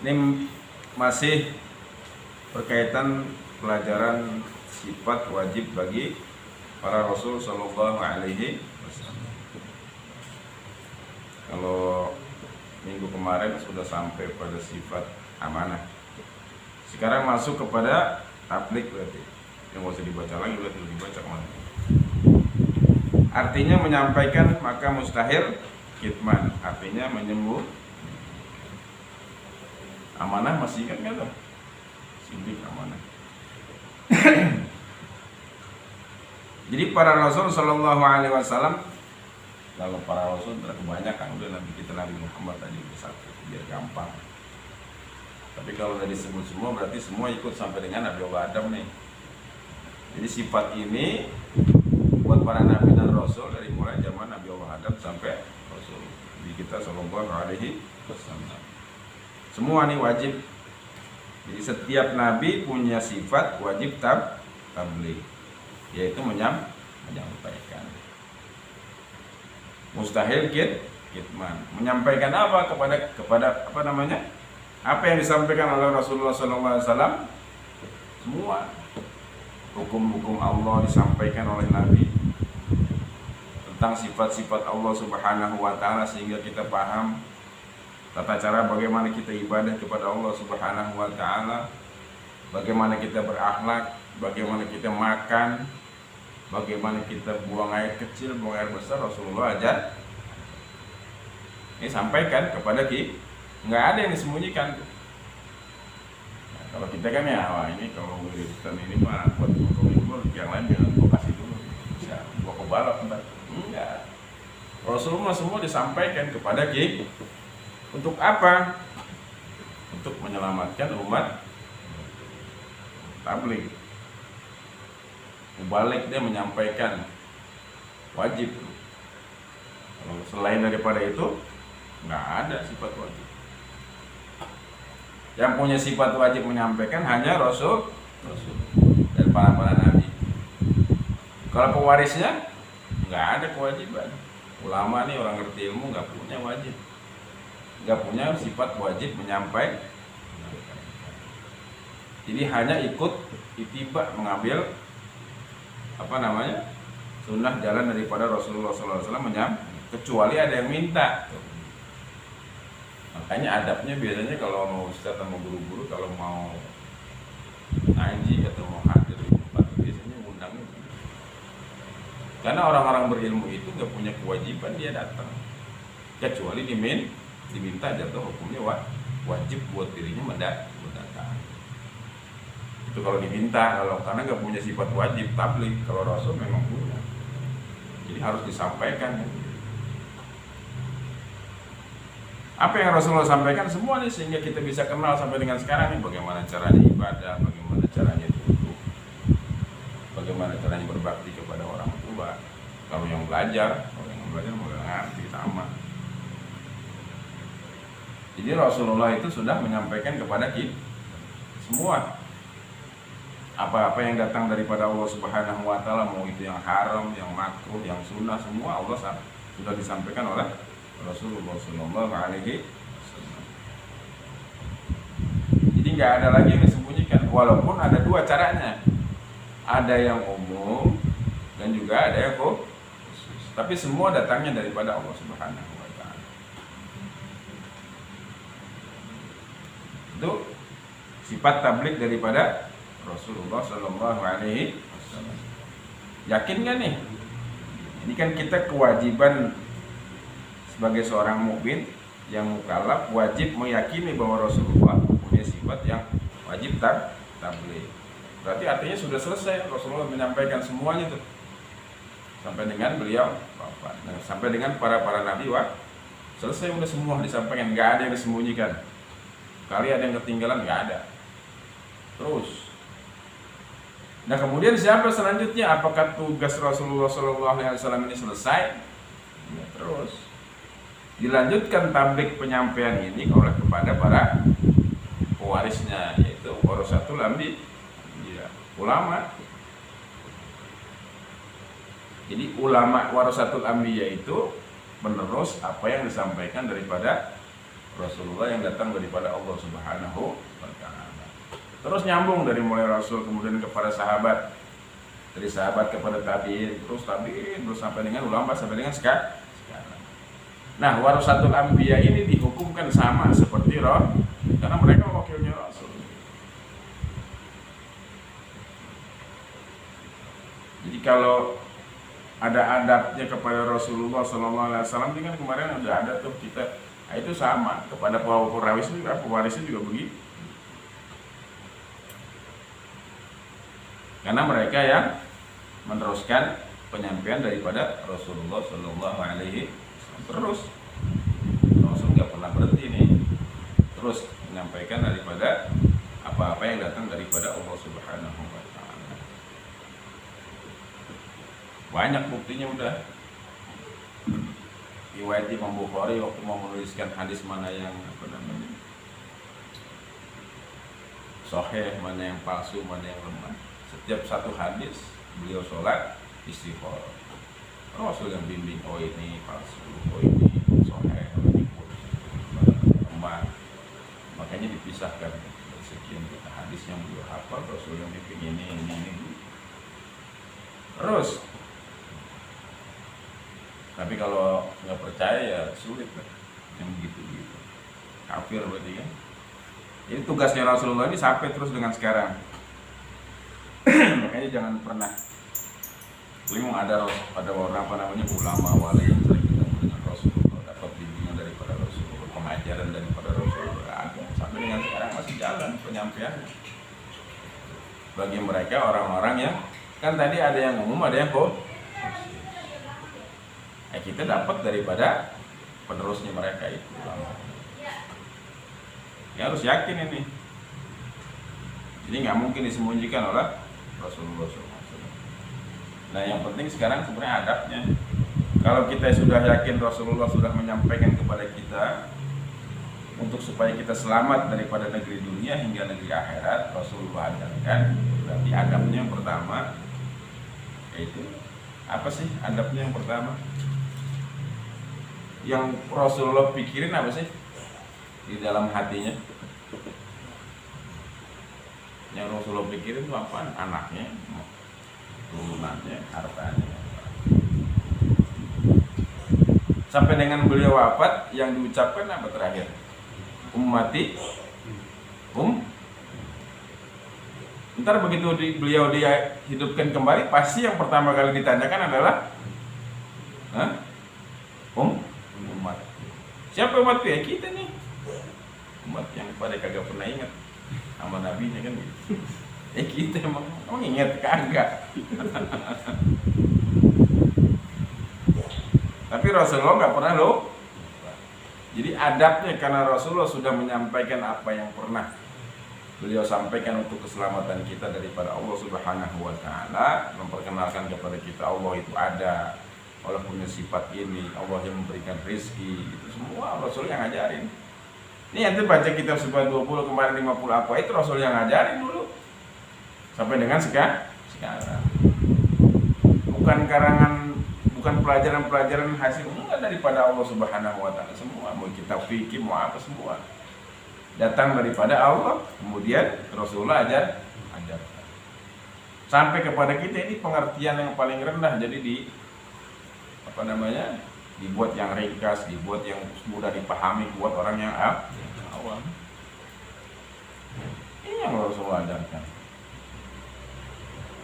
Ini masih berkaitan pelajaran sifat wajib bagi para Rasul Shallallahu Alaihi Wasallam. Kalau minggu kemarin sudah sampai pada sifat amanah. Sekarang masuk kepada tablik berarti. Yang nggak usah dibaca lagi, udah dibaca kemarin. Artinya menyampaikan maka mustahil kitman, artinya menyembuh. Amanah masih ingat nggak tuh? Sindik amanah. Jadi para Rasul Shallallahu Alaihi Wasallam, kalau para Rasul kebanyakan udah Nabi kita Nabi Muhammad tadi satu biar gampang. Tapi kalau dari disebut semua berarti semua ikut sampai dengan Nabi Allah Adam nih. Jadi sifat ini buat para Nabi dan Rasul dari mulai zaman Nabi Allah Adam sampai Rasul Nabi kita Shallallahu Alaihi Wasallam. Semua nih wajib. Jadi setiap nabi punya sifat wajib tabligh, yaitu menyampaikan. Mustahil kitman. Menyampaikan apa kepada apa namanya? Apa yang disampaikan oleh Rasulullah SAW? Semua hukum-hukum Allah disampaikan oleh Nabi tentang sifat-sifat Allah Subhanahu wa Ta'ala, sehingga kita paham tata cara bagaimana kita ibadah kepada Allah Subhanahu wa Ta'ala, bagaimana kita berakhlak, bagaimana kita makan, bagaimana kita buang air kecil, buang air besar. Rasulullah aja ini sampaikan kepada kita, nggak ada yang disembunyikan. Nah, kalau kita kan ya, wah ini kalau wiridan ini mah buat kominfo, yang lain jangan gua kasih dulu, bisa gua kebalap ntar. Enggak. Rasulullah semua disampaikan kepada kita. Untuk apa? Untuk menyelamatkan umat tabligh. Mubalik dia menyampaikan wajib. Kalau selain daripada itu nggak ada sifat wajib. Yang punya sifat wajib menyampaikan hanya Rasul dan para nabi. Kalau pewarisnya nggak ada kewajiban. Ulama nih orang ngerti ilmu nggak punya wajib. Nggak punya sifat wajib menyampaikan. Jadi hanya ikut ittiba, mengambil apa namanya sunnah jalan daripada Rasulullah SAW kecuali ada yang minta. Makanya adabnya biasanya kalau mau ustaz sama guru-guru kalau mau ngaji atau mau hadir di tempat biasanya undangnya. Karena orang-orang berilmu itu nggak punya kewajiban dia datang kecuali diminta jatuh hukumnya wajib buat dirinya mendatang. Itu kalau diminta, kalau karena nggak punya sifat wajib tabligh. Kalau Rasul memang punya, jadi harus disampaikan. Apa yang Rasulullah sampaikan semua nih, sehingga kita bisa kenal sampai dengan sekarang nih bagaimana caranya ibadah, bagaimana caranya duduk, bagaimana caranya berbakti kepada orang tua. Kalau yang belajar mau ngerti sama. Jadi Rasulullah itu sudah menyampaikan kepada kita semua apa-apa yang datang daripada Allah Subhanahu wa Ta'ala, mau itu yang haram, yang makruh, yang sunnah, semua Allah sudah disampaikan oleh Rasulullah Sallallahu Alaihi Wasallam. Jadi nggak ada lagi yang disembunyikan, walaupun ada dua caranya, ada yang umum dan juga ada yang khusus, tapi semua datangnya daripada Allah Subhanahu wa Ta'ala. Itu sifat tabligh daripada Rasulullah Sallallahu Alaihi Wasallam. Yakin gak nih? Ini kan kita kewajiban sebagai seorang mukmin yang mukallaf wajib meyakini bahwa Rasulullah punya sifat yang wajib tabligh. Berarti artinya sudah selesai, Rasulullah menyampaikan semuanya tuh sampai dengan beliau wafat. Nah, sampai dengan para nabi selesai, udah semua disampaikan, nggak ada yang disembunyikan. Kali ada yang ketinggalan, nggak ada. Terus. Nah kemudian siapa selanjutnya? Apakah tugas Rasulullah SAW ini selesai? Ya, terus dilanjutkan tabligh penyampaian ini oleh kepada para pewarisnya, yaitu warasatul anbiya, ulama. Jadi ulama warasatul anbiya itu menerus apa yang disampaikan daripada Rasulullah yang datang daripada Allah Subhanahu wa taala. Terus nyambung dari mulai Rasul kemudian kepada sahabat, dari sahabat kepada tabi'in, terus tabi'in, terus sampai dengan ulama, sampai dengan sekarang. Nah, warasatul anbiya ini dihukumkan sama seperti roh, karena mereka wakilnya Rasul. Jadi kalau ada adabnya kepada Rasulullah SAW, ini kan kemarin udah ada tuh kita. Nah, itu sama kepada pewarisnya juga begitu. Karena mereka yang meneruskan penyampaian daripada Rasulullah SAW. Terus Rasul nggak pernah berhenti nih, terus menyampaikan daripada apa-apa yang datang daripada Allah Subhanahu wa taala. Banyak buktinya udah. Riwayat Imam Bukhari waktu mau menuliskan hadis mana yang sahih, mana yang palsu, mana yang lemah. Setiap satu hadis beliau sholat istikharah. Rasul yang bimbing, oh ini palsu, oh ini sahih, oh ini lemah. Makanya dipisahkan sekian hadis yang beliau hafal, Rasul yang bimbing ini. Terus tapi kalau nggak percaya ya sulit lah, yang begitu-gitu. Kafir berarti kan. Jadi tugasnya Rasulullah ini sampai terus dengan sekarang. Makanya jangan pernah ada orang ulama wali yang sering ketemu dengan Rasulullah, dapat bimbingan daripada Rasulullah, pengajaran daripada Rasulullah, ada sampai dengan sekarang masih jalan penyampaiannya. Bagi mereka orang-orang yang kan tadi ada yang umum, ada yang kita dapat daripada penerusnya mereka itu ulama. Ya harus yakin ini. Jadi nggak mungkin disembunyikan oleh Rasulullah SAW. Nah yang penting sekarang sebenarnya adabnya. Kalau kita sudah yakin Rasulullah sudah menyampaikan kepada kita untuk supaya kita selamat daripada negeri dunia hingga negeri akhirat, Rasulullah ajarkan. Berarti adabnya yang pertama yaitu apa sih adabnya yang pertama? Yang Rasulullah pikirin apa sih di dalam hatinya? Yang Rasulullah pikirin itu apa? Anaknya, turunannya, hartanya. Sampai dengan beliau wafat yang diucapkan apa terakhir? Ummati Ntar begitu beliau dia hidupkan kembali, pasti yang pertama kali ditanyakan adalah umat. Siapa umat itu? Ya kita nih, umat yang pada kagak pernah ingat sama nabinya kan gitu. Kita emang ingat kagak. Tapi Rasulullah nggak pernah loh. Jadi adabnya karena Rasulullah sudah menyampaikan apa yang pernah beliau sampaikan untuk keselamatan kita daripada Allah Subhanahu wa taala, memperkenalkan kepada kita Allah itu ada, Allah punya sifat ini, Allah yang memberikan rezeki, itu semua Rasul yang ngajarin. Ini nanti baca kitab sebanyak 20 kemarin 50 apa itu Rasul yang ngajarin dulu sampai dengan sekarang. Bukan karangan, bukan pelajaran-pelajaran hasil enggak daripada Allah Subhanahu wa taala semua, mau kitab fikih mau apa semua datang daripada Allah, kemudian Rasulullah ajarkan sampai kepada kita. Ini pengertian yang paling rendah, jadi dibuat yang ringkas, dibuat yang mudah dipahami buat orang yang awam. Ini yang Rasulullah ajarkan.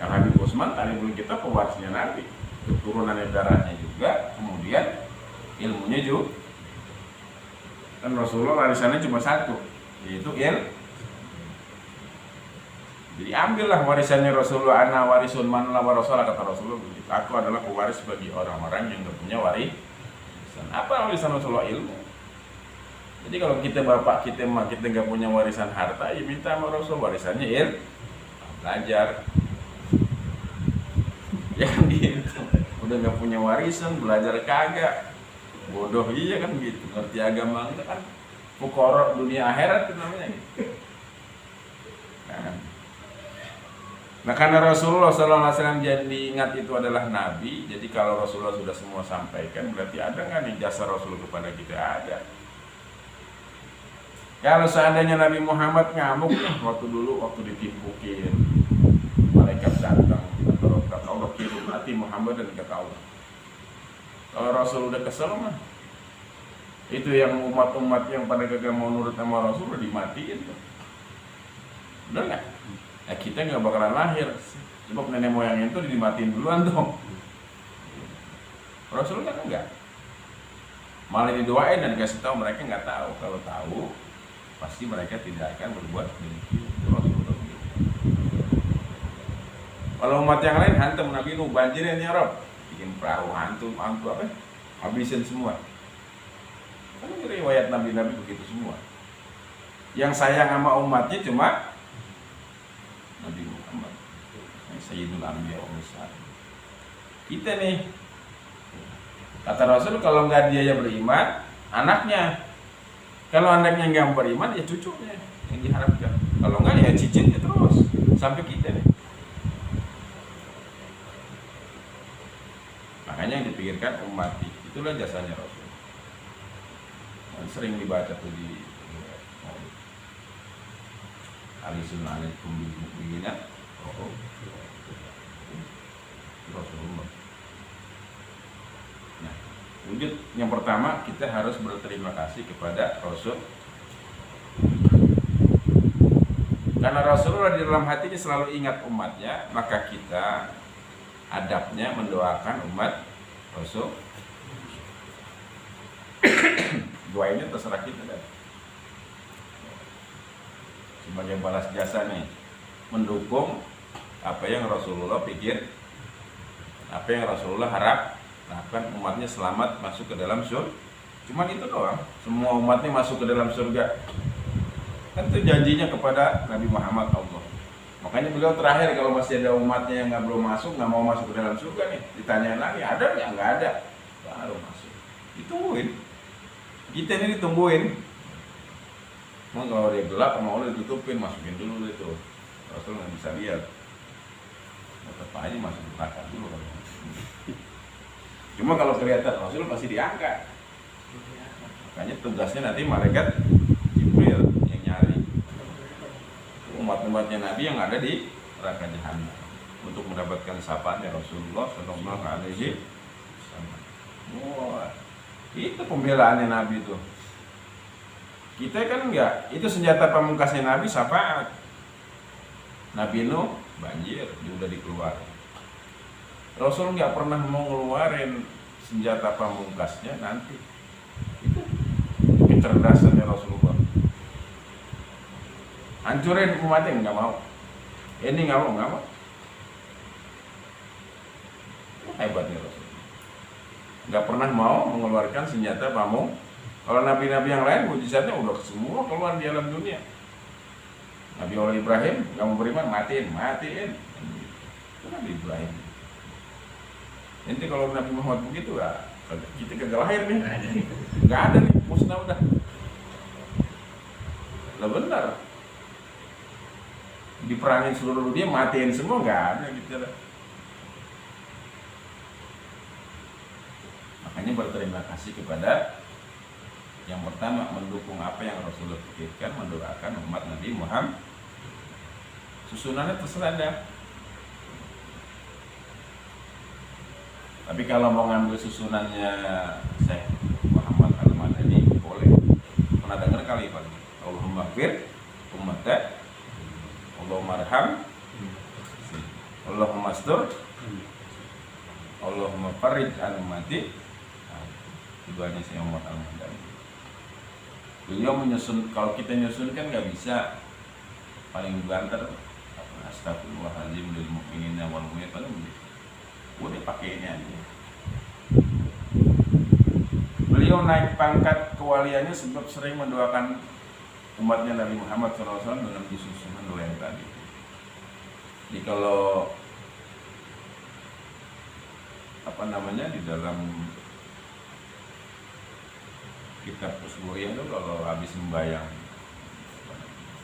Yang Habib Utsman talibul kita pewarisnya Nabi, keturunannya darahnya juga, kemudian ilmunya juga. Dan Rasulullah warisannya cuma satu, yaitu ilmu. Jadi ambillah warisannya Rasulullah, ana warisun man la warasala, kata Rasulullah begitu. Aku adalah pewaris bagi orang-orang yang tidak punya warisan. Apa warisan Rasulullah? Ilmu. Jadi kalau kita bapak kita nggak punya warisan harta, ya minta sama Rasul warisannya ilmu, belajar. Ya kan gitu. Udah nggak punya warisan, belajar kagak, bodoh iya kan gitu. Ngerti agama itu kan fuqara dunia akhirat itu namanya gitu. Nah karena Rasulullah SAW jadi ingat itu adalah Nabi, jadi kalau Rasulullah sudah semua sampaikan, berarti ada nggak nih jasa Rasul kepada kita? Ada. Kalau seandainya Nabi Muhammad ngamuk waktu dulu, waktu ditimpukin malaikat datang atau kata Allah kirim hati Muhammad dan kata Allah. Kalau Rasul udah kesel mah, itu yang umat-umat yang pada gagal mau nurut sama Rasul udah dimatiin tuh. Udah nggak? Ya kita nggak bakalan lahir, sebab nenek moyang itu dimatiin duluan dong. Rasul kan enggak, malah didoain dan kasih tahu mereka nggak tahu. Kalau tahu, pasti mereka tidak akan berbuat demikian. Rasulullah. Kalau umat yang lain hantam Nabi Nuh, banjirin ya Rob, bikin perahu hantu apa? Habisin semua. Kan riwayat Nabi-Nabi begitu semua. Yang sayang sama umatnya cuma Nabi Muhammad, Sayyidul Anbiya wa Mursalin. Kita nih, kata Rasul, kalau nggak dia yang beriman, anaknya. Kalau anaknya nggak beriman, ya cucunya yang diharapkan. Kalau nggak, ya cicitnya terus sampai kita nih. Makanya yang dipikirkan umat, itulah jasanya Rasul. Dan sering dibaca tuh di Alisun alaikum bil mu'minina Rasulullah. Nah, wujud yang pertama, kita harus berterima kasih kepada Rasul. Karena Rasulullah di dalam hatinya selalu ingat umatnya, maka kita adabnya mendoakan umat Rasul. Doainnya terserah kita kan. Sebagai balas jasa nih, mendukung apa yang Rasulullah pikir, apa yang Rasulullah harapkan umatnya selamat masuk ke dalam surga. Cuman itu doang, semua umatnya masuk ke dalam surga. Kan itu janjinya kepada Nabi Muhammad Allah. Makanya beliau terakhir kalau masih ada umatnya yang belum masuk, nggak mau masuk ke dalam surga nih, ditanyain lagi, ada nggak? Nggak ada, baru masuk. Ditungguin, kita ini ditungguin. Kalau dia gelap, mau ditutupin, masukin dulu itu. Rasul nggak bisa lihat. Tetap aja masuk neraka dulu. Cuma kalau kelihatan Rasul pasti diangkat. Makanya tugasnya nanti malaikat Jibril yang nyari umat-umatnya Nabi yang ada di neraka jahanam untuk mendapatkan sapaannya Rasulullah Shallallahu Alaihi Wasallam. Wah, itu pembelaannya Nabi tuh. Kita kan enggak, itu senjata pamungkasnya Nabi syafaat. Nabi Nuh banjir, dia udah dikeluarin. Rasul enggak pernah mau ngeluarin senjata pamungkasnya nanti. Itu kecerdasannya Rasulullah. Hancurin umatnya enggak mau. Ini enggak mau. Hebatnya Rasul. Enggak pernah mau mengeluarkan senjata pamungkas. Kalau nabi-nabi yang lain mujizatnya udah semua keluar di alam dunia. Nabi Allah Ibrahim nggak mau beriman, matiin. Itu Nabi Ibrahim. Nanti kalau Nabi Muhammad begitu ya, kita gagal lahir nih. Nggak ada nih, musnah udah. Lah benar. Diperangin seluruh dunia, matiin semua, nggak ada gitu lah. Makanya berterima kasih kepada yang pertama, mendukung apa yang Rasulullah pikirkan, mendoakan umat Nabi Muhammad. Susunannya terserah dah. Tapi kalau mau ngambil susunannya Syekh Muhammad Al-Madani boleh. Pernah dengar kali Pak? Allahumma fir ummata, Allahumma arham, Allahumma astur, Allahumma farij an ummati. Keduanya Syekh Muhammad Al-Madani. Beliau menyusun, kalau kita nyusun kan nggak bisa, paling banter astagfirullahaladzim lil mu'minina wal mu'minat, paling begitu. Udah pakai ini aja. Beliau naik pangkat kewaliannya sebab sering mendoakan umatnya Nabi Muhammad SAW dengan disusunan doa yang tadi. Jadi kalau di dalam kitab Usburiyah itu kalau habis membayang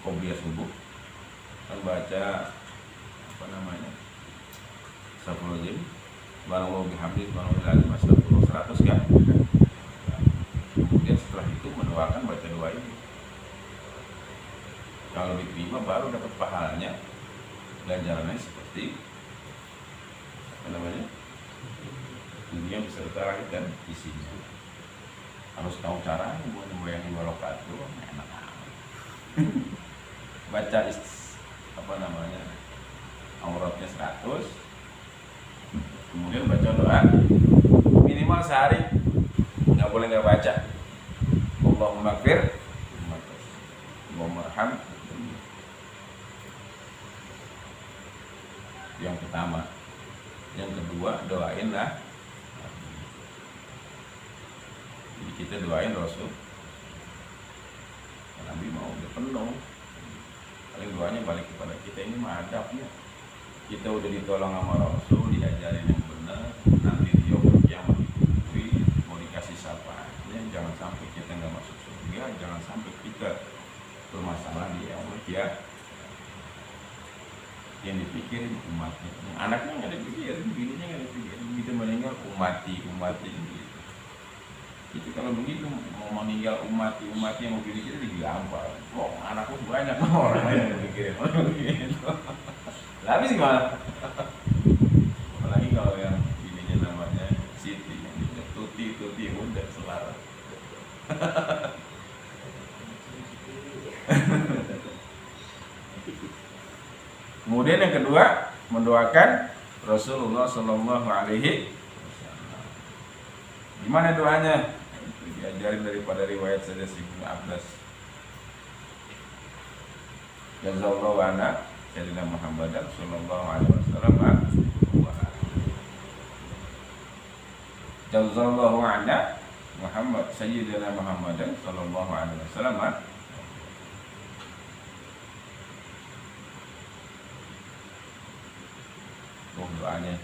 qobliyah subuh kan baca Astagfirullahaladzim, subhanallah bihamdihi, subhanallah astagfirullah 100 kan. Kemudian setelah itu mendoakan baca doa ini. Kalau diterima baru dapat pahalanya, ganjarannya seperti apa namanya, dunia bisa langit dan isinya. Harus tahu caranya, bukan bayangin 2 rakaat doang, enak amat. Baca apa namanya, auratnya 100, kemudian baca doa minimal sehari, nggak boleh nggak baca. Allahumma gfir, Allahumma arham. Yang pertama. Yang kedua, doainlah. Jadi kita doain Rasul. Nabi mau udah penuh. Paling doanya balik kepada kita, ini mah adabnya. Kita udah ditolong sama Rasul, diajarin yang benar. Nanti di yaumul kiamat mau dikasih syafaatnya. Jangan sampai kita nggak masuk surga, jangan sampai kita bermasalah di yaumul kiamat. Yang dipikirin umatnya, anaknya nggak dipikirin, bininya nggak dipikirin, kita meninggal umati gitu. Itu kalau begitu mau meninggal umati yang mau pilih kita digampar. Oh, anakku banyak orang yang dipikirin orang begitu. Habis gimana? Apalagi kalau yang bininya namanya Siti, yang Tuti udah selaras. Kemudian yang kedua, mendoakan Rasulullah Shallallahu Alaihi Wasallam. Gimana doanya? Diajarin daripada riwayat saja Ibnu Abbas. Jazallahu anna Sayyidina Muhammadan Shallallahu Alaihi Wasallam. Jazallahu anna Muhammad Sayyidina Muhammadan Shallallahu Alaihi Wasallam. Doanya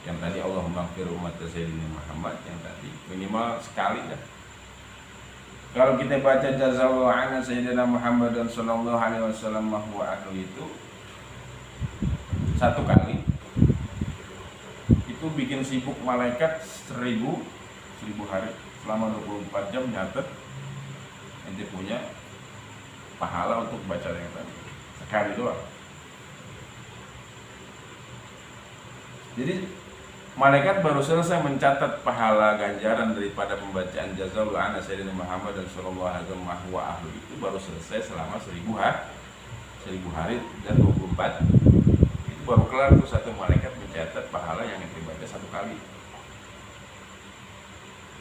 yang tadi Allahumma ighfir umat Sayyidina Muhammad, yang tadi minimal sekali dah. Kalau kita baca jazallahu anna Sayyidina Muhammad dan sallallahu alaihi wasallam wa ahlu itu 1 kali, itu bikin sibuk malaikat 1000 hari selama 24 jam nyatet ente punya pahala untuk baca yang tadi sekali doang. Jadi malaikat baru selesai mencatat pahala ganjaran daripada pembacaan jazallahu anna Sayyidina Muhammad dan sallallahu alaihi wasallam wa ahlu itu baru selesai selama 1000 hari dan 24. Itu baru kelar tuh, 1 malaikat mencatat pahala yang dibaca 1 kali.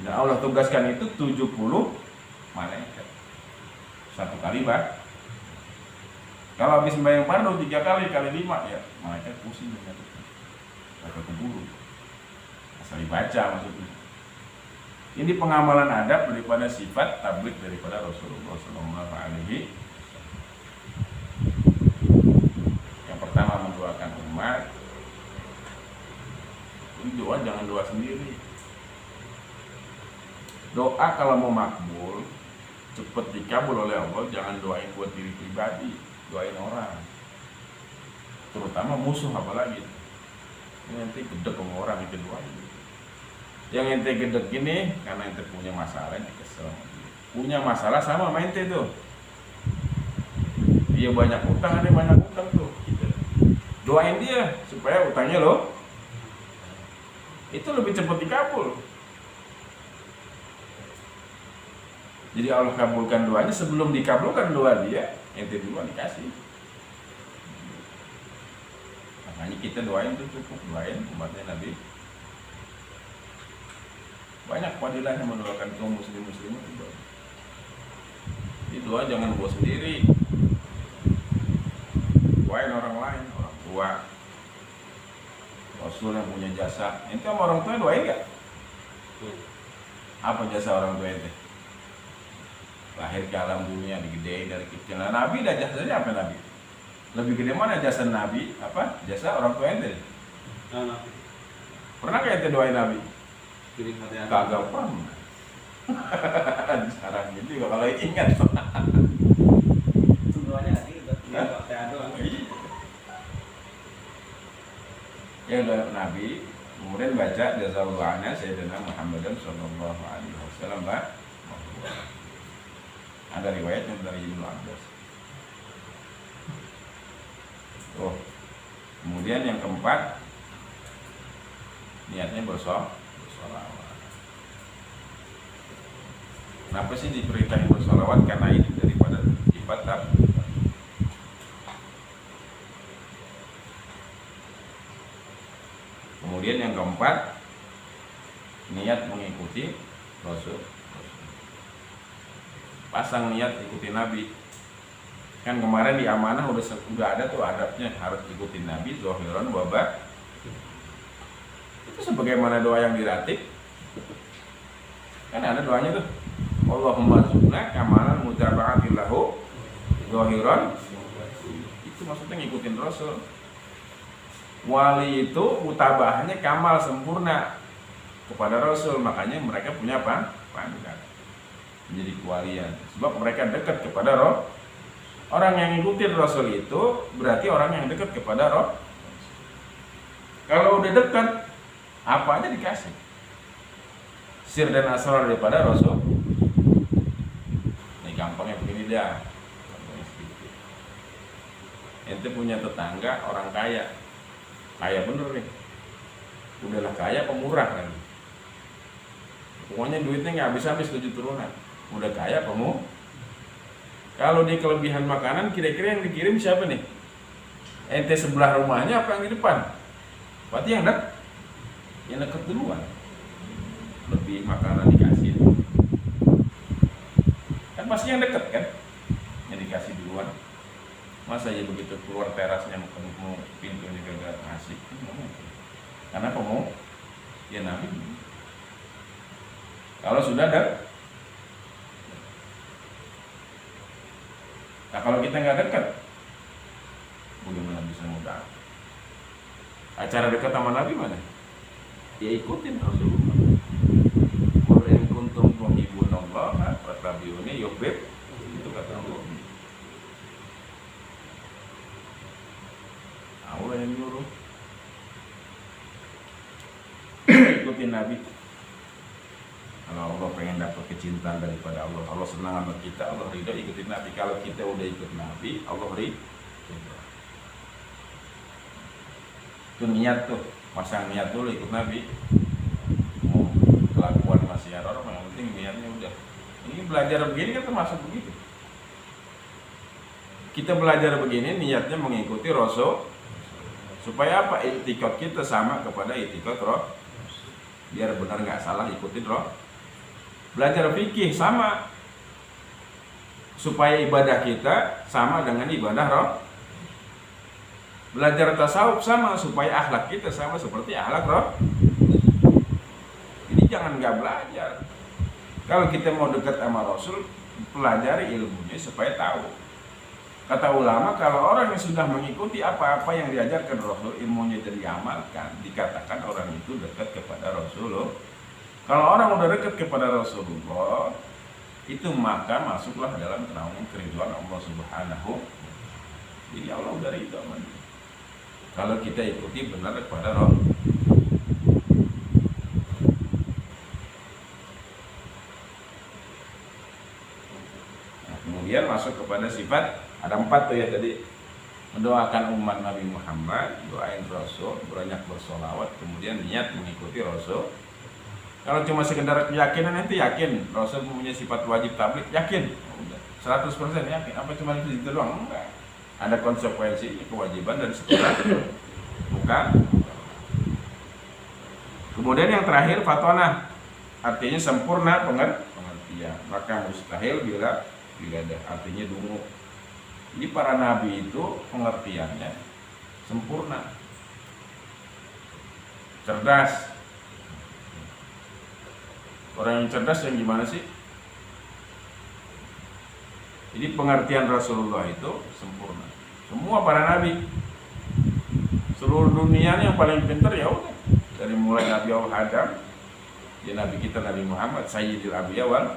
Nah, Allah tugaskan itu 70 malaikat 1 kali, Pak. Kalau habis sembahyang fardu 3 kali 5 ya malaikat pusing mencatat. Atau keburu asal dibaca maksudnya. Ini pengamalan adab daripada sifat tabligh daripada Rasulullah SAW. Yang pertama mendoakan umat. Ini doa jangan doa sendiri. Doa kalau mau makbul, cepat dikabul oleh Allah, jangan doain buat diri pribadi, doain orang. Terutama musuh apalagi. Ini nanti gedek sama orang itu doain. Yang ente gedek ini karena ente punya masalah, ente kesel. Punya masalah sama ente tuh. Dia banyak utang, ada banyak utang tuh. Gitu. Doain dia supaya utangnya lo itu lebih cepat dikabul. Jadi Allah kabulkan doanya, sebelum dikabulkan doa dia, ente duluan dikasih. Makanya kita doain itu cukup, doain umatnya Nabi. Banyak fadilah yang mendoakan kaum muslimin itu. Jadi doa jangan buat sendiri. Doain orang lain, orang tua, Rasul yang punya jasa. Ente sama orang tua doain enggak? Apa jasa orang tua ente? Lahir ke alam dunia, digedein dari kecil. Nah, Nabi dah jasanya apa Nabi? Lebih gede mana jasa Nabi? Apa? Jasa orang tua ente? Pernah kayak ente doain Nabi? Kagak pernah. Jarang gitu juga kalau ingat. Semuanya sih doang. Ya udah Nabi, kemudian baca jazallahu anna Sayyidina Muhammadan sallallahu alaihi wasallam. Ada riwayatnya dari Ibnu Abbas. Oh, kemudian yang keempat, niatnya bersolawat. Kenapa sih diperintahkan bersolawat? Karena itu daripada sifat tauhid. Kemudian yang keempat, niat mengikuti Rasul. Pasang niat ikuti Nabi. Kan kemarin di amanah udah ada tuh adabnya, harus ikuti Nabi zahiran wa batin. Itu sebagaimana doa yang diratib. Kan ada doanya tuh. Allahumma zunna kamalan mutaba'atin lahu zahiran. Itu maksudnya ngikutin Rasul. Wali itu mutabahnya kamal sempurna kepada Rasul, makanya mereka punya pangkat menjadi kewalian. Sebab mereka dekat kepada Roh. Orang yang ngikutin Rasul itu berarti orang yang dekat kepada Roh. Kalau udah dekat, apa aja dikasih. Sir dan asrar daripada Rasul. Ini gampangnya begini dah. Ente punya tetangga orang kaya. Kaya bener nih. Udahlah kaya pemurah kan. Pokoknya duitnya nggak habis-habis 7 turunan. Udah kaya pemurah. Kalau di kelebihan makanan, kira-kira yang dikirim siapa nih? Ente sebelah rumahnya apa yang di depan? Berarti yang dekat duluan. Lebih makanan dikasih. Kan pasti yang dekat kan? Yang dikasih duluan. Masa aja begitu keluar terasnya mau pintunya gak ngasih? Karena kamu ya Nabi. Kalau sudah ada. Nah kalau kita nggak dekat, bagaimana bisa mudah? Acara dekat sama Nabi mana? Ya ikutin Rasulullah. Qul in kuntum tuhibbunallaha fattabi'uni yuhbib. Itu kata Allah. Allah yang nyuruh. Ikutin Nabi. Kalau Allah pengen dapat kecintaan daripada Allah, Allah senang sama kita, Allah ridho, ikutin Nabi. Kalau kita udah ikut Nabi, Allah ridho. Itu niat tuh, pasang niat dulu ikut Nabi. Mau kelakuan masih ada orang, yang penting niatnya udah. Ini belajar begini kan termasuk begitu. Kita belajar begini, niatnya mengikuti Rasul. Supaya apa? Itikad kita sama kepada itikad Roh. Biar benar nggak salah ikutin Roh. Belajar fikih sama. Supaya ibadah kita sama dengan ibadah Roh. Belajar tasawuf sama supaya akhlak kita sama seperti akhlak Roh. Jadi jangan nggak belajar. Kalau kita mau dekat sama Rasul, pelajari ilmunya supaya tahu. Kata ulama, kalau orang yang sudah mengikuti apa-apa yang diajarkan Rasul, ilmunya jadi diamalkan, dikatakan orang itu dekat kepada Rasulullah. Kalau orang udah dekat kepada Rasulullah, itu maka masuklah dalam naungan keriduan Allah Subhanahu. Jadi Allah udah ridho sama dia. Kalau kita ikuti benar kepada Rasul. Nah, kemudian masuk kepada sifat. Ada 4 tuh ya tadi. Mendoakan umat Nabi Muhammad, doain Rasul, banyak bersolawat, kemudian niat mengikuti Rasul. Kalau cuma sekedar keyakinan nanti yakin Rasul mempunyai sifat wajib tabligh, yakin. Udah 100% yakin. Apa cuma itu doang? Enggak. Ada konsekuensi, kewajiban dan sekolah. Bukan. Kemudian yang terakhir fatonah, artinya sempurna pengertian. Maka mustahil bila ada, artinya dungu. Jadi para nabi itu pengertiannya sempurna, cerdas. Orang yang cerdas yang gimana sih? Jadi pengertian Rasulullah itu sempurna. Semua para nabi, seluruh dunia yang paling pintar ya udah. Dari mulai Nabi Adam, ya Nabi kita Nabi Muhammad, Sayyidil Anbiya wal.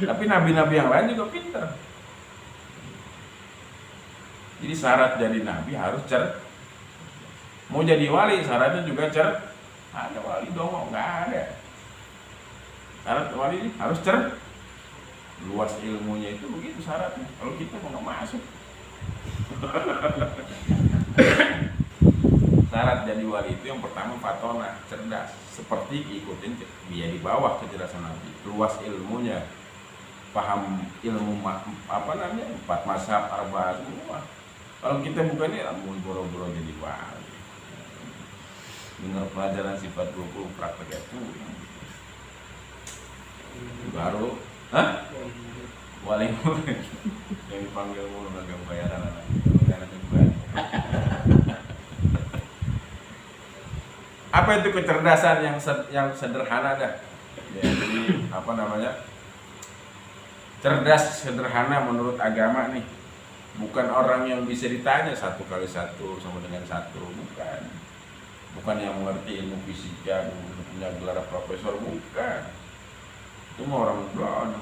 Tapi nabi-nabi yang lain juga pintar. Jadi syarat jadi nabi harus mau jadi wali syaratnya juga ada wali dong, nggak ada. Syarat wali ini harus luas ilmunya itu begitu syaratnya. Kalau kita mau nggak masuk. seperti ikutin dia di bawah kecerdasan Nabi, luas ilmunya, paham ilmu empat mazhab arba semua. Kalau kita bukan ini, boro-boro jadi wali. Dengar pelajaran sifat 20 praktek itu baru, wali murid yang dipanggil mulu agak bayaran anak juga. Apa itu kecerdasan yang sederhana dah? Ya, jadi cerdas sederhana menurut agama nih, bukan orang yang bisa ditanya 1 kali 1 sama dengan 1, bukan yang mengerti ilmu fisika, punya gelar profesor, bukan. Itu mah orang blon.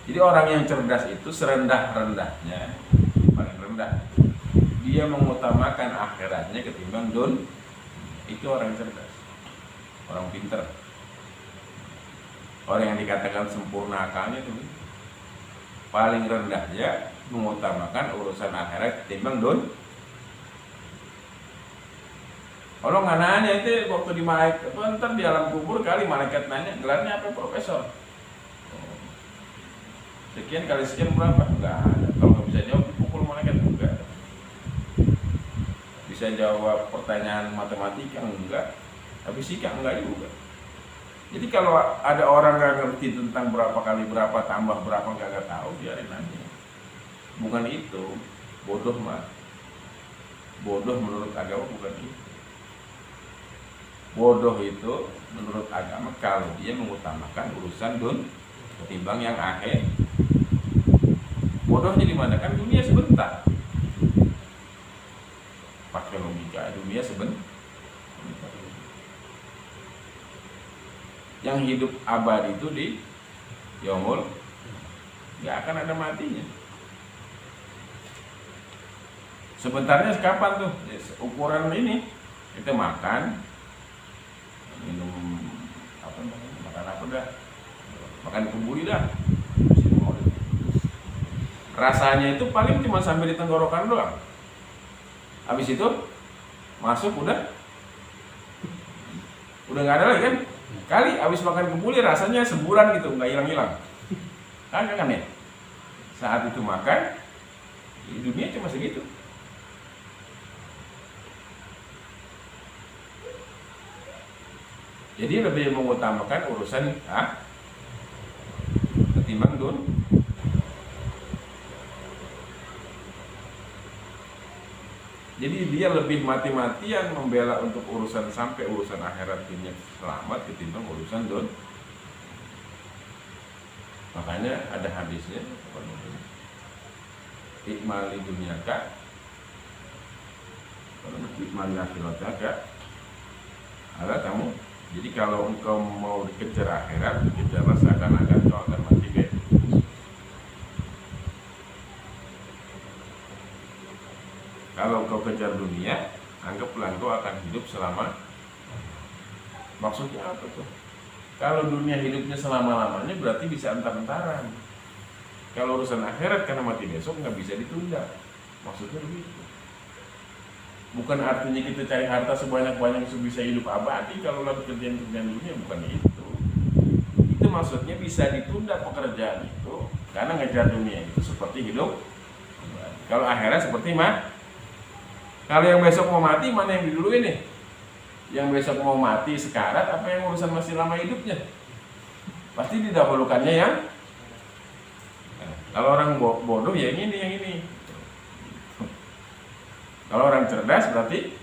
Jadi orang yang cerdas itu serendah-rendahnya, paling rendah, dia mengutamakan akhiratnya ketimbang itu orang cerdas, orang pinter, orang yang dikatakan sempurna akalnya itu paling rendahnya mengutamakan urusan akhirat ketimbang Kalau nggak nanya itu waktu di malaikat, ntar di alam kubur kali malaikat nanya gelarnya apa profesor? Sekian kali sekian berapa? Enggak ada. Kalau nggak bisa jawab dipukul malaikat, enggak. Bisa jawab pertanyaan matematika enggak, fisika enggak juga. Jadi kalau ada orang nggak ngerti tentang berapa kali berapa tambah berapa nggak tahu, biarin aja. Bukan itu, bodoh mah. Bodoh menurut agama bukan itu. Bodoh itu menurut agama kalau dia mengutamakan urusan ketimbang yang akhir. Bodohnya di mana? Kan dunia sebentar. Pakai logika, dunia sebentar. Yang hidup abadi itu di yaumul nggak akan ada matinya. Sebentarnya kapan tuh? Ukuran ini kita makan, minum makan apa dah, makan kebuli dah. Rasanya itu paling cuma sampai di tenggorokan doang. Habis itu masuk udah nggak ada lagi kan? Kali habis makan kebuli rasanya sebulan gitu nggak hilang-hilang. Kan ya? Saat itu makan, di dunia cuma segitu. Jadi lebih mengutamakan urusan ketimbang Jadi dia lebih mati-matian membela untuk urusan sampai urusan akhirat dunia selamat ketimbang urusan Makanya ada hadisnya, ikmali dunyaka, ikmali akhirataka. Ada kamu. Jadi kalau engkau mau dikejar akhirat, kita rasakan kau akan mati bebas. Kalau kau kejar dunia, anggaplah kau akan hidup selama. Maksudnya apa tuh? Kalau dunia hidupnya selama-lamanya berarti bisa entar-entaran. Kalau urusan akhirat karena mati besok nggak bisa ditunda. Maksudnya begitu. Bukan artinya kita cari harta sebanyak-banyak bisa hidup abadi kalau lagi kerjaan dunia, bukan itu. Itu maksudnya bisa ditunda pekerjaan itu karena ngejar dunia itu seperti hidup. Kalau akhirat seperti kalau yang besok mau mati, mana yang diduluin nih? Yang besok mau mati sekarat, apa yang urusan masih lama hidupnya? Pasti didahulukannya yang kalau orang bodoh ya yang ini. Kalau orang cerdas berarti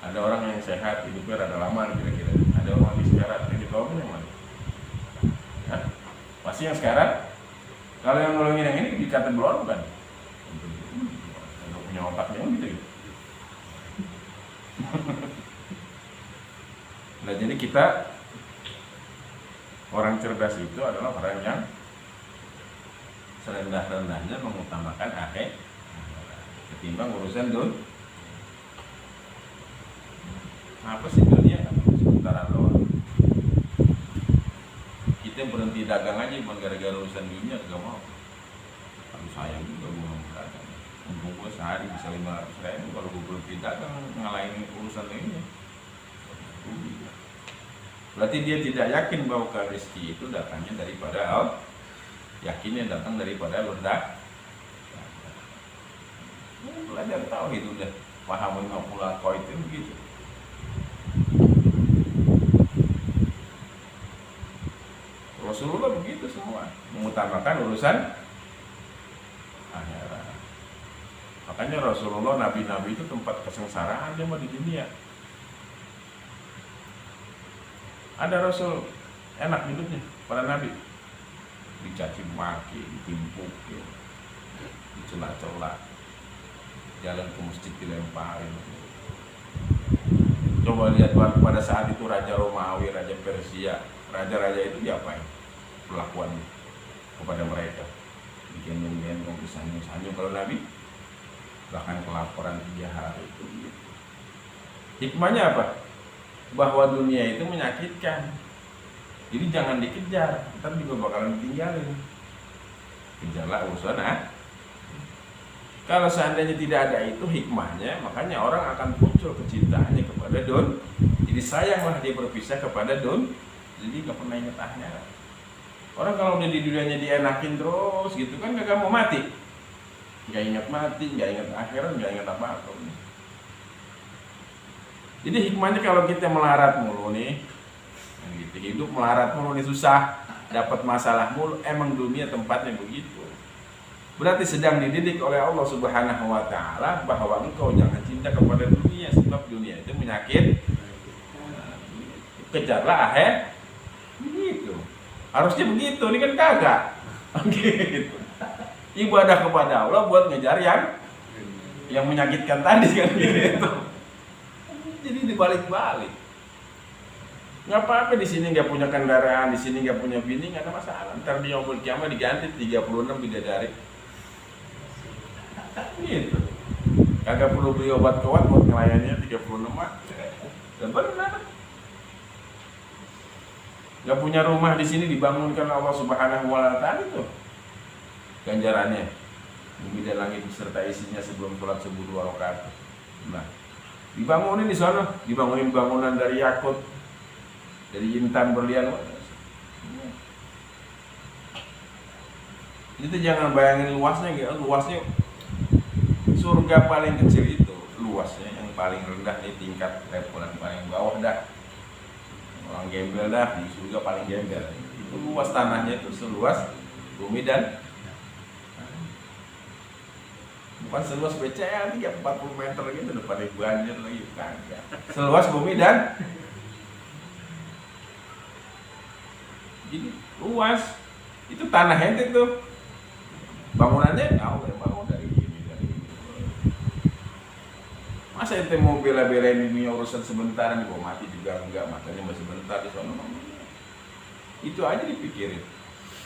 ada orang yang sehat, hidupnya rada lama kira-kira. Ada orang mati sekarat, yang ditolongin yang mana? Pasti yang sekarat. Kalau yang nolongin yang ini dikata belum bukan? Punya otaknya gitu. Nah jadi kita orang cerdas itu adalah orang yang serendah-rendahnya mengutamakan akhir ketimbang urusan apa sih dunia kan sementara doang. Kita berhenti dagang aja bukan gara-gara urusan dunia, gak mau. Kalau sayang juga mau dagang. Untung gue sehari bisa 500.000, kalau gue berhenti dagang ngalahin urusan ini. Berarti dia tidak yakin bahwa rezeki itu datangnya daripada Allah. Yakinnya datang daripada ledak. Belajar tauhid udah paham 50 qaid itu begitu. Rasulullah begitu semua, mengutamakan urusan akhirat. Makanya Rasulullah, nabi-nabi itu tempat kesengsaraan dia mah di dunia. Ada Rasul enak hidupnya, para nabi dicaci maki, ditimpuk, dicela-cela, jalan ke masjid dilemparin. Coba lihat pada saat itu Raja Romawi, Raja Persia, raja-raja itu diapain perlakuannya kepada mereka? Digendong-gendong, disanjung-sanjung. Kalau Nabi bahkan kelaparan 3 hari itu. Hikmahnya apa? Bahwa dunia itu menyakitkan. Jadi jangan dikejar, ntar juga bakalan ditinggalin. Kejarlah urusan Kalau seandainya tidak ada itu hikmahnya, makanya orang akan muncul kecintaannya kepada Don. Jadi sayanglah dia berpisah kepada Don. Jadi gak pernah ingat akhirat. Orang kalau udah di dunianya dienakin terus gitu kan gak mau mati. Gak ingat mati, gak ingat akhirat, gak ingat apa-apa. Jadi hikmahnya kalau kita melarat mulu nih, gitu, hidup melarat mulu nih susah, dapat masalah mulu, emang dunia tempatnya begitu. Berarti sedang dididik oleh Allah Subhanahu wa Ta'ala bahwa engkau jangan cinta kepada dunia, sebab dunia itu menyakit. Kejarlah akhir. Begitu. Harusnya begitu, ini kan kagak. Gitu. Ibadah kepada Allah buat ngejar yang menyakitkan tadi kan gitu. Jadi dibalik-balik. Nggak apa-apa di sini nggak punya kendaraan, di sini nggak punya bini, nggak ada masalah. Ntar di yaumul kiamat diganti 36 bidadari. Gitu. Kagak perlu beli obat kuat buat ngelayannya 36 mah. Dan benar. Gak punya rumah di sini dibangunkan Allah Subhanahu wa Ta'ala itu ganjarannya. Bumi dan langit beserta isinya sebelum sholat subuh 2 rakaat. Nah, dibangunin di sana, dibangunin bangunan dari yakut, dari intan berlian. Itu jangan bayangin luasnya gitu, luasnya surga paling kecil itu luasnya, yang paling rendah nih tingkat level yang paling bawah dah. Orang gembel dah, di surga paling gembel. Itu luas tanahnya itu seluas bumi dan bukan seluas BCA 40 meter gitu, depannya banjir lagi kagak. Seluas bumi dan jadi luas. Itu tanah ente tuh. Bangunannya tahu yang bangun dari ini dari ini. Masa ente mau bela-belain dunia urusan sebentar nih, kok mati juga enggak, makanya masih sebentar di sana. Itu aja dipikirin.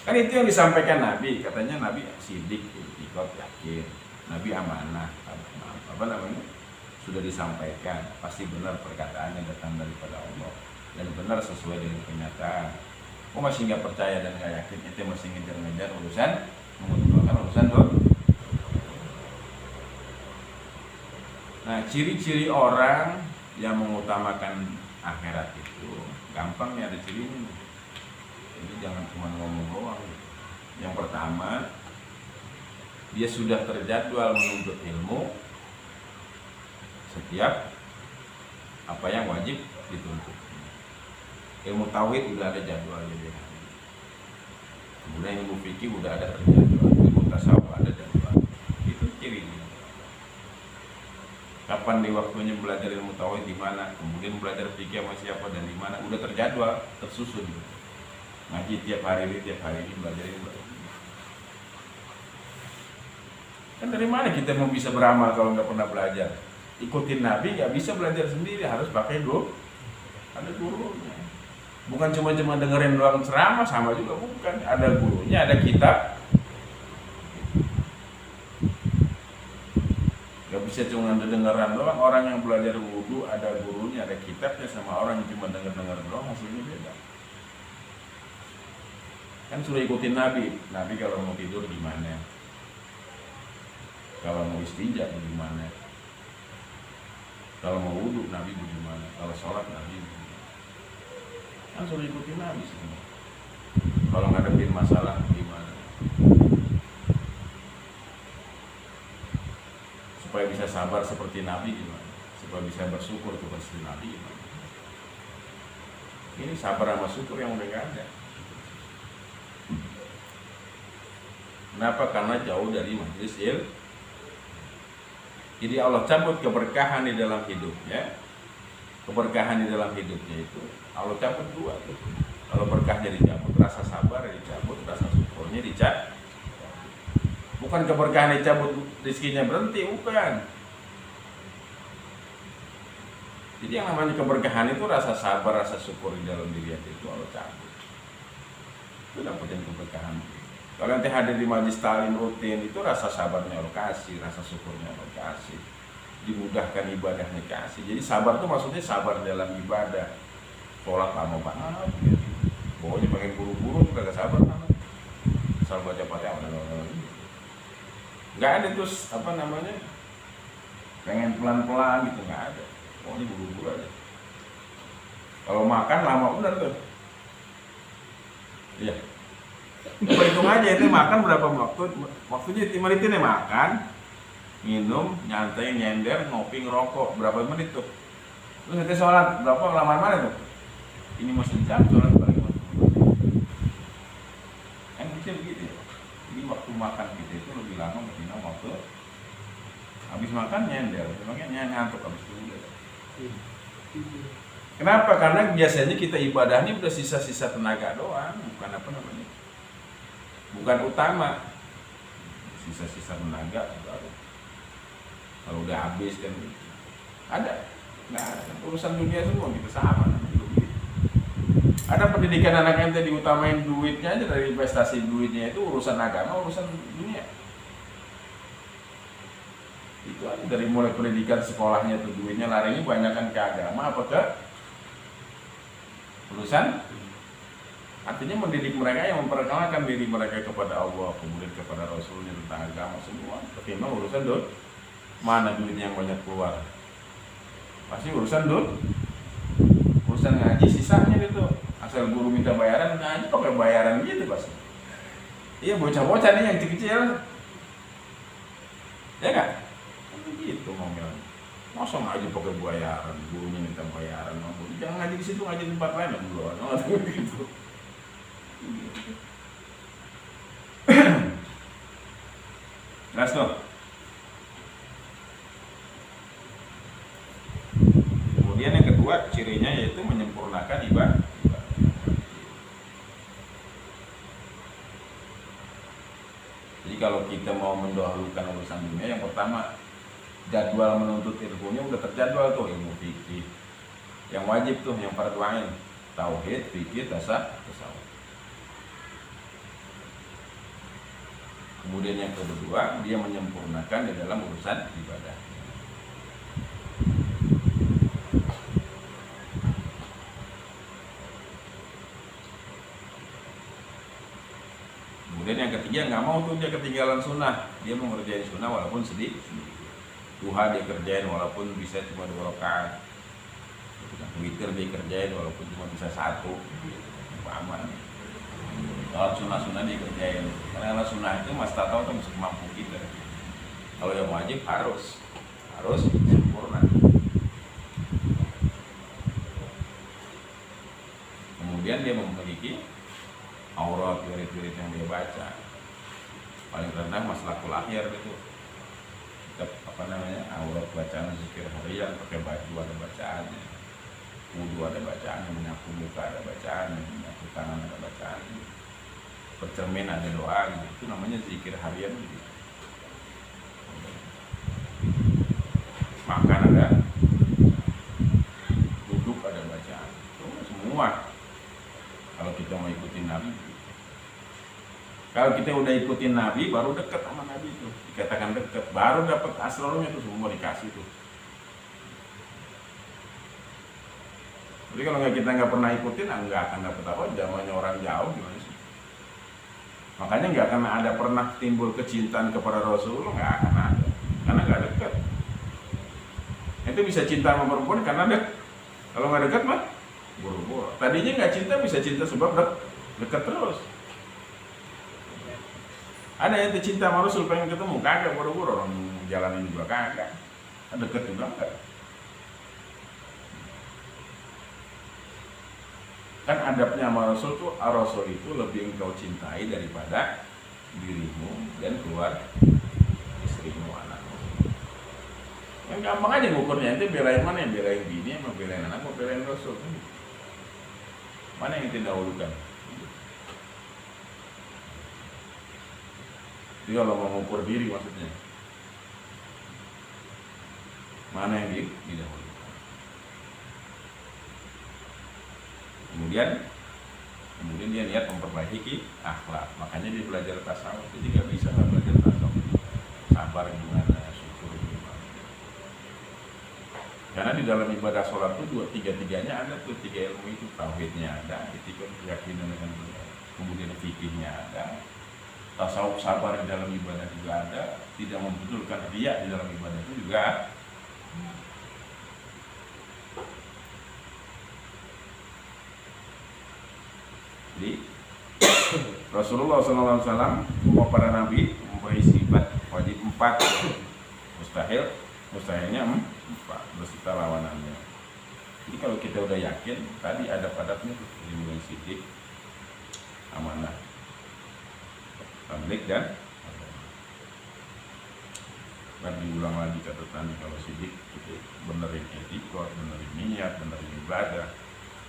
Kan itu yang disampaikan Nabi, katanya Nabi sidik, ikut yakin, Nabi amanah, apa namanya? Sudah disampaikan, pasti benar perkataannya datang daripada Allah dan benar sesuai dengan kenyataan. Kok masih nggak percaya dan nggak yakin? Itu masih ngejar-ngejar urusan, mengutamakan urusan doa. Nah, ciri-ciri orang yang mengutamakan akhirat itu gampang nih, ada cirinya. Jadi jangan cuma ngomong doang. Yang pertama, dia sudah terjadwal menuntut ilmu setiap apa yang wajib dituntut. Ilmu tauhid udah ada jadwalnya dia. Kemudian ilmu fikih udah ada terjadwal, ilmu tasawuf ada jadwal. Itu cirinya. Kapan di waktunya belajar ilmu tauhid di mana, kemudian belajar fikih sama siapa dan di mana, udah terjadwal, tersusun. Ngaji tiap hari ini belajar ini. Kan dari mana kita mau bisa beramal kalau nggak pernah belajar? Ikutin Nabi nggak bisa belajar sendiri, harus pakai guru. Ada gurunya. Bukan cuma dengerin doang ceramah, sama juga bukan. Ada gurunya, ada kitab. Gak bisa cuma dengeran doang. Orang yang belajar wudu ada gurunya, ada kitabnya, sama orang yang cuma denger doang hasilnya beda. Kan sudah ikutin Nabi. Nabi kalau mau tidur gimana? Kalau mau istinja bagaimana? Kalau mau wudu Nabi bagaimana? Kalau sholat Nabi bagaimana? Langsung ikutin Nabi semua. Kalau ngadepin masalah gimana? Supaya bisa sabar seperti Nabi gimana? Supaya bisa bersyukur seperti Nabi gimana? Ini sabar sama syukur yang udah gak ada. Kenapa? Karena jauh dari majelis ilmu. Jadi Allah cabut keberkahan di dalam hidupnya. Keberkahan di dalam hidupnya itu Allah cabut dua tuh. Kalau berkahnya dicabut, rasa sabar dicabut, rasa syukurnya dicabut. Bukan keberkahan dicabut, rezekinya berhenti, bukan. Jadi yang namanya keberkahan itu rasa sabar, rasa syukur di dalam diri itu Allah cabut. Itu dapetin keberkahan. Kalau nanti hadir di majlis ta'lim rutin itu rasa sabarnya Allah kasih, rasa syukurnya Allah kasih, dimudahkan ibadahnya kasih. Jadi sabar itu maksudnya sabar dalam ibadah. Sholat lama banget, gitu. Pokoknya pengen buru-buru juga gak sabar banget. Asal baca Fatihah nggak ada terus apa namanya pengen pelan-pelan gitu, nggak ada. Pokoknya buru-buru aja. Kalau makan lama bener tuh. Iya. Coba hitung aja itu makan berapa waktu. Waktunya 5 menit nih makan, minum, nyantai, nyender, ngopi, ngerokok. Berapa menit tuh? Terus nanti sholat berapa lama mana tuh? Ini masih jam sholat paling masih. Kan bisa begitu. Jadi waktu makan kita itu lebih lama ketimbang waktu habis makan nyender. Makanya ngantuk habis itu udah. Kenapa? Karena biasanya kita ibadah ini udah sisa-sisa tenaga doang, bukan apa namanya, bukan utama. Sisa-sisa tenaga baru. Kalau udah habis kan ada, nggak ada. Urusan dunia semua kita sama. Ada pendidikan anak ente diutamain duitnya aja, dari investasi duitnya itu urusan agama, urusan dunia. Itu aja dari mulai pendidikan sekolahnya tuh duitnya larinya banyakkan ke agama apa ke urusan. Artinya mendidik mereka yang memperkenalkan diri mereka kepada Allah, kemudian kepada Rasulnya tentang agama semua. Ketimbang urusan duit, mana duitnya yang banyak keluar? Pasti urusan duit, urusan ngaji sisanya gitu. Asal guru minta bayaran, ngaji pakai bayaran gitu pasti. Iya, bocah-bocah nih yang kecil-kecil, ya kan? Gitu ngomelnya. Masa ngaji pakai bayaran, gurunya minta bayaran, jangan ngaji di situ, ngaji di tempat lain dulu, gitu. Jelas tuh. Kemudian yang kedua cirinya yaitu menyempurnakan ibadah. Jadi kalau kita mau mendahulukan urusan dunia, yang pertama jadwal menuntut ilmunya udah terjadwal tuh, ilmu fikih yang wajib tuh, yang fardhu ain, tauhid, fikih, tasawuf. Kemudian yang kedua, dia menyempurnakan di dalam urusan ibadah. Kemudian yang ketiga, nggak mau tuh dia ketinggalan sunnah, dia mau ngerjain sunnah walaupun sedikit. Duha dia kerjain walaupun bisa cuma 2 rakaat. Witir dia kerjain walaupun cuma bisa 1. Aman. Kalau sunnah-sunnah dia kerjain. Karena sunnah itu mas tahu itu masih mampu kita. Kalau yang wajib harus sempurna. Kemudian dia memiliki aurat, wirid-wirid yang dia baca. Paling rendah maslahul akhir itu. Apa namanya, aurat bacaan zikir harian, pakai baju ada bacaannya, wudu ada bacaannya, menyapu muka ada bacaannya, menyapu tangan ada bacaannya, bercermin ada doa gitu. Itu namanya zikir harian gitu. Makan ada, duduk ada bacaan, itu semua. Kalau kita mau ikutin Nabi, kalau kita udah ikutin Nabi, baru dekat sama Nabi itu. Dikatakan dekat, baru dapat asrarnya itu semua dikasih tuh. Jadi kalau kita nggak pernah ikutin, nggak akan dapat apa. Zamannya orang jauh gimana sih? Makanya nggak akan ada pernah timbul kecintaan kepada Rasulullah, nggak akan ada, karena nggak dekat. Itu bisa cinta sama perempuan karena dekat. Kalau nggak dekat mah boro-boro. Tadinya nggak cinta bisa cinta sebab dekat terus. Ada yang cinta sama Rasul pengen ketemu kagak boro-boro, orang jalanin juga kagak, deket juga enggak. Kan adabnya sama Rasul tuh, Rasul itu lebih engkau cintai daripada dirimu dan keluar istrimu, anakmu. Yang gampang aja ngukurnya, itu belain mana, yang belain bini, sama belain anak, sama belain Rasul. Mana yang didahulukan? Jadi kalau mau mengukur diri maksudnya, mana yang didahulukan? Kemudian dia niat memperbaiki akhlak, makanya dia belajar tasawuf. Jadi nggak bisa nggak belajar tasawuf, sabar gimana, syukur gimana. Karena di dalam ibadah sholat itu tiga-tiganya ada tuh, 3 ilmu itu, tauhidnya ada, etika keyakinan dengan benar, kemudian fikihnya ada, tasawuf sabar di dalam ibadah juga ada, tidak membetulkan riya di dalam ibadah itu juga ada. Jadi Rasulullah SAW semua para nabi mempunyai sifat wajib 4, mustahilnya 4 beserta lawanannya. Jadi kalau kita udah yakin tadi ada padatnya tuh, mulai sidik, amanah, tabligh dan baru diulang lagi catatan. Kalau sidik itu benerin etika, benerin niat, benerin ibadah,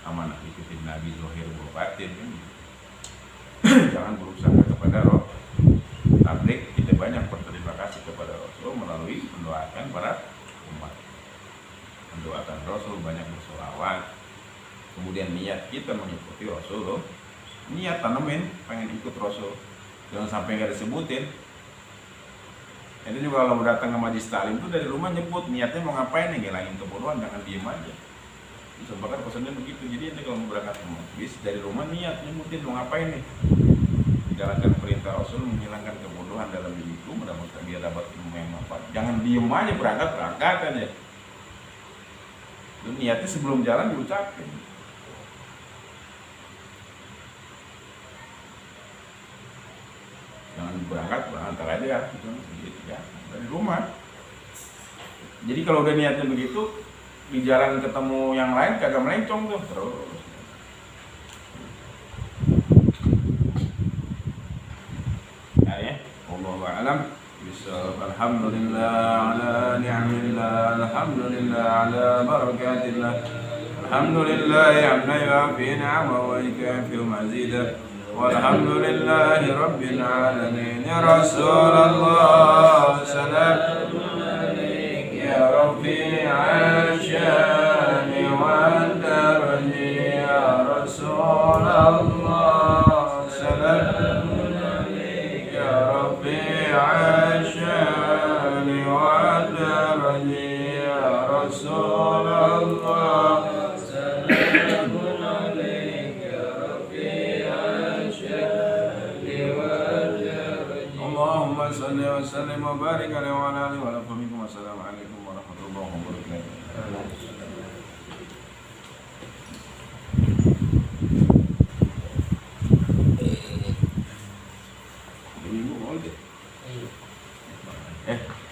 amanah ikutin Nabi zahir wa batin kan gitu. Jangan berusaha kepada roh. Tabligh kita banyak berterima kasih kepada Rasul melalui mendoakan para umat, mendoakan Rasul, banyak bersolawat. Kemudian niat kita mengikuti Rasul loh. Niat tanemin pengen ikut Rasul, jangan sampai nggak disebutin. Itu juga kalau datang ke majlis taklim itu dari rumah nyebut niatnya mau ngapain nih, ngilangin kebodohan, jangan diem aja. Bisa bahkan pesannya begitu. Jadi ente kalau mau berangkat ke majlis dari rumah niat nyebutin mau ngapain nih, menjalankan perintah Rasul, menghilangkan kebodohan dalam diriku, mudah-mudahan dia dapat ilmu yang manfaat. Jangan diem aja, berangkat aja. Itu niatnya sebelum jalan diucapin. Jangan berangkat aja gitu, ya, dari rumah. Jadi kalau udah niatnya begitu, di jalan ketemu yang lain kagak melencong tuh terus. Ya, wallahu a'lam. Alhamdulillah ala ni'amillah, alhamdulillah ala barakatillah, alhamdulillah amma yu'afi ni'amahu wa yukafi mazidah, walhamdulillahi rabbil alamin. Ya Rasulullah salam ya Rabbi ashani wa darani, ya Rasulullah salam ya Rabbi ashani wa darani, ya Rasulullah salam ya Rabbi ashani wa darani. Allahumma salli wa sallim wa barik alaihi wa ala alihi wa sahbihi. Wassalamualaikum warahmatullahi wabarakatuh.